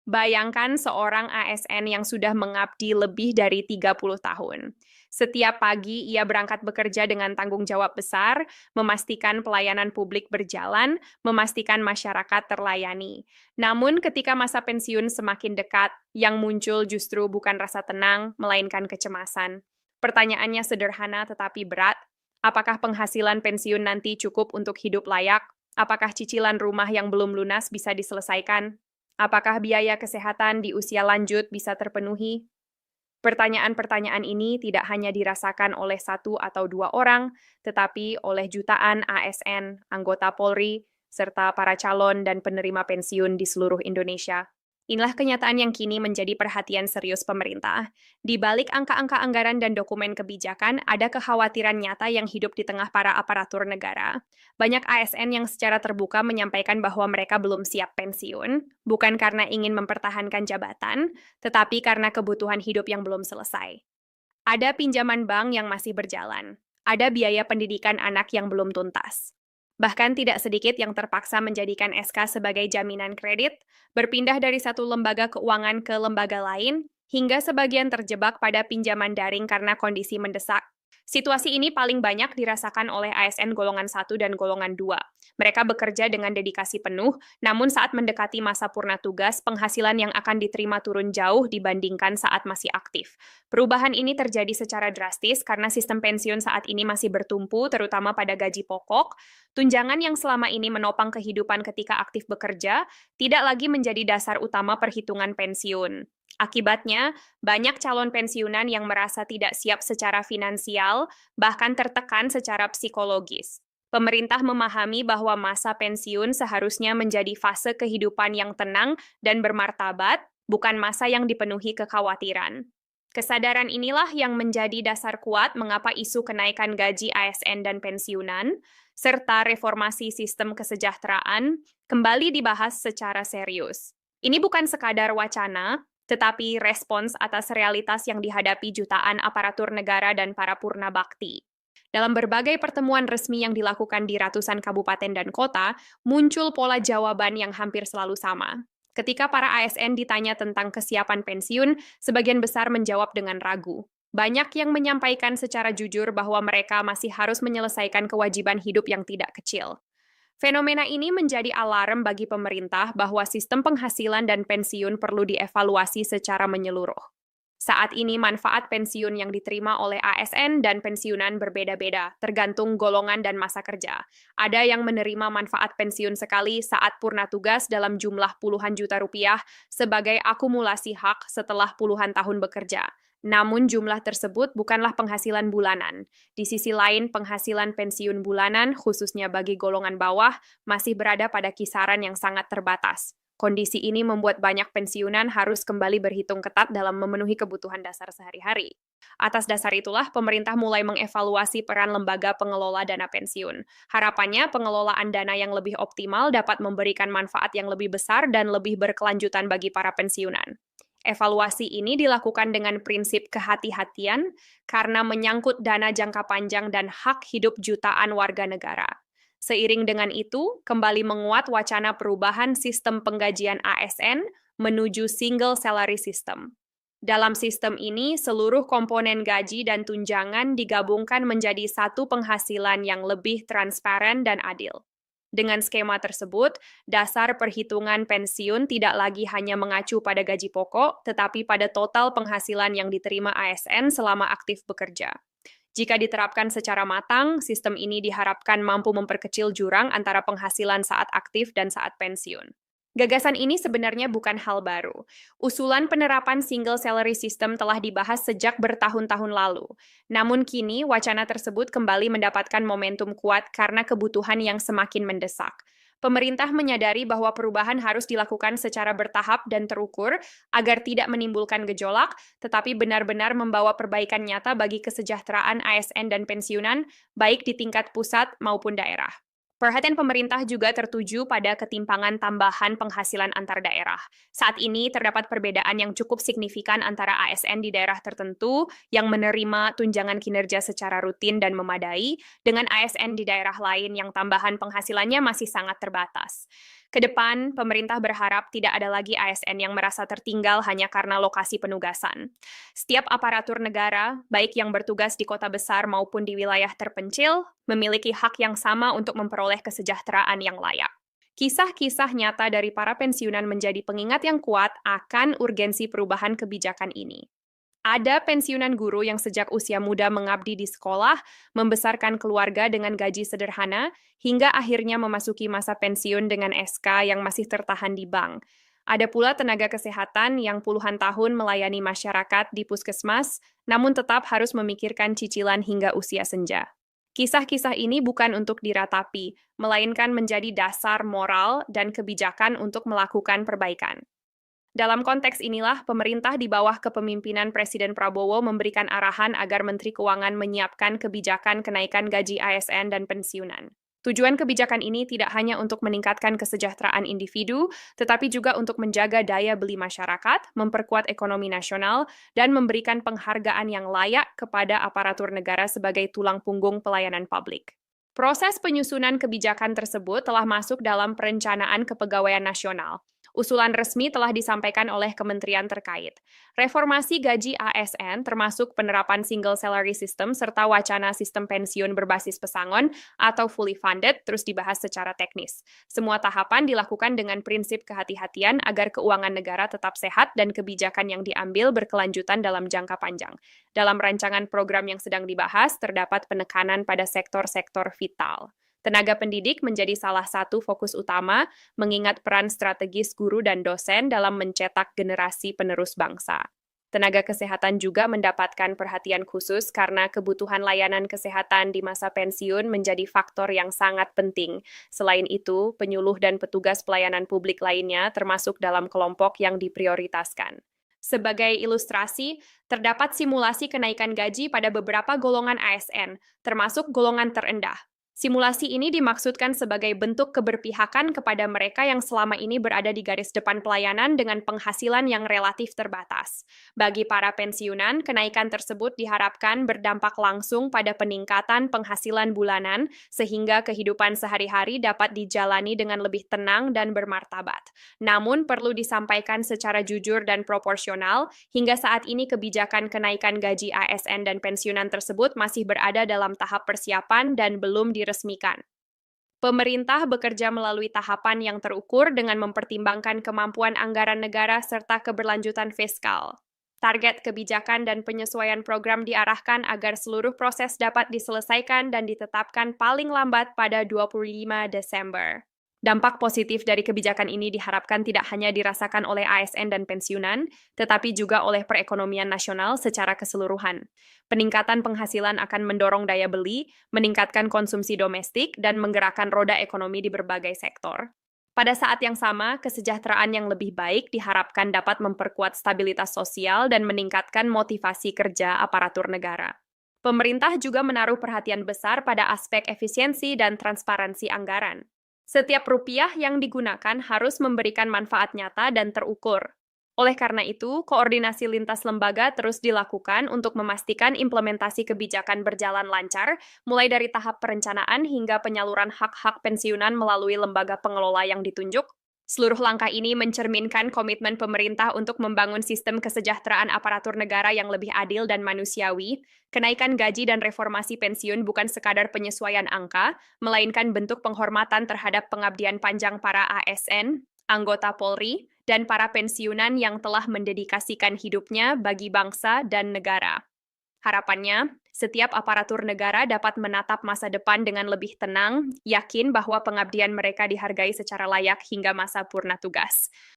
Bayangkan seorang ASN yang sudah mengabdi lebih dari 30 tahun. Setiap pagi ia berangkat bekerja dengan tanggung jawab besar, memastikan pelayanan publik berjalan, memastikan masyarakat terlayani. Namun ketika masa pensiun semakin dekat, yang muncul justru bukan rasa tenang, melainkan kecemasan. Pertanyaannya sederhana tetapi berat. Apakah penghasilan pensiun nanti cukup untuk hidup layak? Apakah cicilan rumah yang belum lunas bisa diselesaikan? Apakah biaya kesehatan di usia lanjut bisa terpenuhi? Pertanyaan-pertanyaan ini tidak hanya dirasakan oleh satu atau dua orang, tetapi oleh jutaan ASN, anggota Polri, serta para calon dan penerima pensiun di seluruh Indonesia. Inilah kenyataan yang kini menjadi perhatian serius pemerintah. Di balik angka-angka anggaran dan dokumen kebijakan, ada kekhawatiran nyata yang hidup di tengah para aparatur negara. Banyak ASN yang secara terbuka menyampaikan bahwa mereka belum siap pensiun, bukan karena ingin mempertahankan jabatan, tetapi karena kebutuhan hidup yang belum selesai. Ada pinjaman bank yang masih berjalan. Ada biaya pendidikan anak yang belum tuntas. Bahkan tidak sedikit yang terpaksa menjadikan SK sebagai jaminan kredit, berpindah dari satu lembaga keuangan ke lembaga lain, hingga sebagian terjebak pada pinjaman daring karena kondisi mendesak. Situasi ini paling banyak dirasakan oleh ASN golongan 1 dan golongan 2. Mereka bekerja dengan dedikasi penuh, namun saat mendekati masa purna tugas, penghasilan yang akan diterima turun jauh dibandingkan saat masih aktif. Perubahan ini terjadi secara drastis karena sistem pensiun saat ini masih bertumpu terutama pada gaji pokok. Tunjangan yang selama ini menopang kehidupan ketika aktif bekerja tidak lagi menjadi dasar utama perhitungan pensiun. Akibatnya, banyak calon pensiunan yang merasa tidak siap secara finansial, bahkan tertekan secara psikologis. Pemerintah memahami bahwa masa pensiun seharusnya menjadi fase kehidupan yang tenang dan bermartabat, bukan masa yang dipenuhi kekhawatiran. Kesadaran inilah yang menjadi dasar kuat mengapa isu kenaikan gaji ASN dan pensiunan, serta reformasi sistem kesejahteraan, kembali dibahas secara serius. Ini bukan sekadar wacana, tetapi respons atas realitas yang dihadapi jutaan aparatur negara dan para purna bakti. Dalam berbagai pertemuan resmi yang dilakukan di ratusan kabupaten dan kota, muncul pola jawaban yang hampir selalu sama. Ketika para ASN ditanya tentang kesiapan pensiun, sebagian besar menjawab dengan ragu. Banyak yang menyampaikan secara jujur bahwa mereka masih harus menyelesaikan kewajiban hidup yang tidak kecil. Fenomena ini menjadi alarm bagi pemerintah bahwa sistem penghasilan dan pensiun perlu dievaluasi secara menyeluruh. Saat ini manfaat pensiun yang diterima oleh ASN dan pensiunan berbeda-beda, tergantung golongan dan masa kerja. Ada yang menerima manfaat pensiun sekali saat purna tugas dalam jumlah puluhan juta rupiah sebagai akumulasi hak setelah puluhan tahun bekerja. Namun jumlah tersebut bukanlah penghasilan bulanan. Di sisi lain, penghasilan pensiun bulanan, khususnya bagi golongan bawah, masih berada pada kisaran yang sangat terbatas. Kondisi ini membuat banyak pensiunan harus kembali berhitung ketat dalam memenuhi kebutuhan dasar sehari-hari. Atas dasar itulah, pemerintah mulai mengevaluasi peran lembaga pengelola dana pensiun. Harapannya, pengelolaan dana yang lebih optimal dapat memberikan manfaat yang lebih besar dan lebih berkelanjutan bagi para pensiunan. Evaluasi ini dilakukan dengan prinsip kehati-hatian karena menyangkut dana jangka panjang dan hak hidup jutaan warga negara. Seiring dengan itu, kembali menguat wacana perubahan sistem penggajian ASN menuju single salary system. Dalam sistem ini, seluruh komponen gaji dan tunjangan digabungkan menjadi satu penghasilan yang lebih transparan dan adil. Dengan skema tersebut, dasar perhitungan pensiun tidak lagi hanya mengacu pada gaji pokok, tetapi pada total penghasilan yang diterima ASN selama aktif bekerja. Jika diterapkan secara matang, sistem ini diharapkan mampu memperkecil jurang antara penghasilan saat aktif dan saat pensiun. Gagasan ini sebenarnya bukan hal baru. Usulan penerapan single salary system telah dibahas sejak bertahun-tahun lalu. Namun kini, wacana tersebut kembali mendapatkan momentum kuat karena kebutuhan yang semakin mendesak. Pemerintah menyadari bahwa perubahan harus dilakukan secara bertahap dan terukur agar tidak menimbulkan gejolak, tetapi benar-benar membawa perbaikan nyata bagi kesejahteraan ASN dan pensiunan, baik di tingkat pusat maupun daerah. Perhatian pemerintah juga tertuju pada ketimpangan tambahan penghasilan antar daerah. Saat ini terdapat perbedaan yang cukup signifikan antara ASN di daerah tertentu yang menerima tunjangan kinerja secara rutin dan memadai, dengan ASN di daerah lain yang tambahan penghasilannya masih sangat terbatas. Ke depan, pemerintah berharap tidak ada lagi ASN yang merasa tertinggal hanya karena lokasi penugasan. Setiap aparatur negara, baik yang bertugas di kota besar maupun di wilayah terpencil, memiliki hak yang sama untuk memperoleh kesejahteraan yang layak. Kisah-kisah nyata dari para pensiunan menjadi pengingat yang kuat akan urgensi perubahan kebijakan ini. Ada pensiunan guru yang sejak usia muda mengabdi di sekolah, membesarkan keluarga dengan gaji sederhana, hingga akhirnya memasuki masa pensiun dengan SK yang masih tertahan di bank. Ada pula tenaga kesehatan yang puluhan tahun melayani masyarakat di puskesmas, namun tetap harus memikirkan cicilan hingga usia senja. Kisah-kisah ini bukan untuk diratapi, melainkan menjadi dasar moral dan kebijakan untuk melakukan perbaikan. Dalam konteks inilah, pemerintah di bawah kepemimpinan Presiden Prabowo memberikan arahan agar Menteri Keuangan menyiapkan kebijakan kenaikan gaji ASN dan pensiunan. Tujuan kebijakan ini tidak hanya untuk meningkatkan kesejahteraan individu, tetapi juga untuk menjaga daya beli masyarakat, memperkuat ekonomi nasional, dan memberikan penghargaan yang layak kepada aparatur negara sebagai tulang punggung pelayanan publik. Proses penyusunan kebijakan tersebut telah masuk dalam perencanaan kepegawaian nasional. Usulan resmi telah disampaikan oleh kementerian terkait. Reformasi gaji ASN termasuk penerapan single salary system serta wacana sistem pensiun berbasis pesangon atau fully funded terus dibahas secara teknis. Semua tahapan dilakukan dengan prinsip kehati-hatian agar keuangan negara tetap sehat dan kebijakan yang diambil berkelanjutan dalam jangka panjang. Dalam rancangan program yang sedang dibahas, terdapat penekanan pada sektor-sektor vital. Tenaga pendidik menjadi salah satu fokus utama, mengingat peran strategis guru dan dosen dalam mencetak generasi penerus bangsa. Tenaga kesehatan juga mendapatkan perhatian khusus karena kebutuhan layanan kesehatan di masa pensiun menjadi faktor yang sangat penting. Selain itu, penyuluh dan petugas pelayanan publik lainnya termasuk dalam kelompok yang diprioritaskan. Sebagai ilustrasi, terdapat simulasi kenaikan gaji pada beberapa golongan ASN, termasuk golongan terendah. Simulasi ini dimaksudkan sebagai bentuk keberpihakan kepada mereka yang selama ini berada di garis depan pelayanan dengan penghasilan yang relatif terbatas. Bagi para pensiunan, kenaikan tersebut diharapkan berdampak langsung pada peningkatan penghasilan bulanan, sehingga kehidupan sehari-hari dapat dijalani dengan lebih tenang dan bermartabat. Namun, perlu disampaikan secara jujur dan proporsional, hingga saat ini kebijakan kenaikan gaji ASN dan pensiunan tersebut masih berada dalam tahap persiapan dan belum diresmikan. Pemerintah bekerja melalui tahapan yang terukur dengan mempertimbangkan kemampuan anggaran negara serta keberlanjutan fiskal. Target kebijakan dan penyesuaian program diarahkan agar seluruh proses dapat diselesaikan dan ditetapkan paling lambat pada 25 Desember. Dampak positif dari kebijakan ini diharapkan tidak hanya dirasakan oleh ASN dan pensiunan, tetapi juga oleh perekonomian nasional secara keseluruhan. Peningkatan penghasilan akan mendorong daya beli, meningkatkan konsumsi domestik, dan menggerakkan roda ekonomi di berbagai sektor. Pada saat yang sama, kesejahteraan yang lebih baik diharapkan dapat memperkuat stabilitas sosial dan meningkatkan motivasi kerja aparatur negara. Pemerintah juga menaruh perhatian besar pada aspek efisiensi dan transparansi anggaran. Setiap rupiah yang digunakan harus memberikan manfaat nyata dan terukur. Oleh karena itu, koordinasi lintas lembaga terus dilakukan untuk memastikan implementasi kebijakan berjalan lancar, mulai dari tahap perencanaan hingga penyaluran hak-hak pensiunan melalui lembaga pengelola yang ditunjuk. Seluruh langkah ini mencerminkan komitmen pemerintah untuk membangun sistem kesejahteraan aparatur negara yang lebih adil dan manusiawi. Kenaikan gaji dan reformasi pensiun bukan sekadar penyesuaian angka, melainkan bentuk penghormatan terhadap pengabdian panjang para ASN, anggota Polri, dan para pensiunan yang telah mendedikasikan hidupnya bagi bangsa dan negara. Harapannya, setiap aparatur negara dapat menatap masa depan dengan lebih tenang, yakin bahwa pengabdian mereka dihargai secara layak hingga masa purna tugas.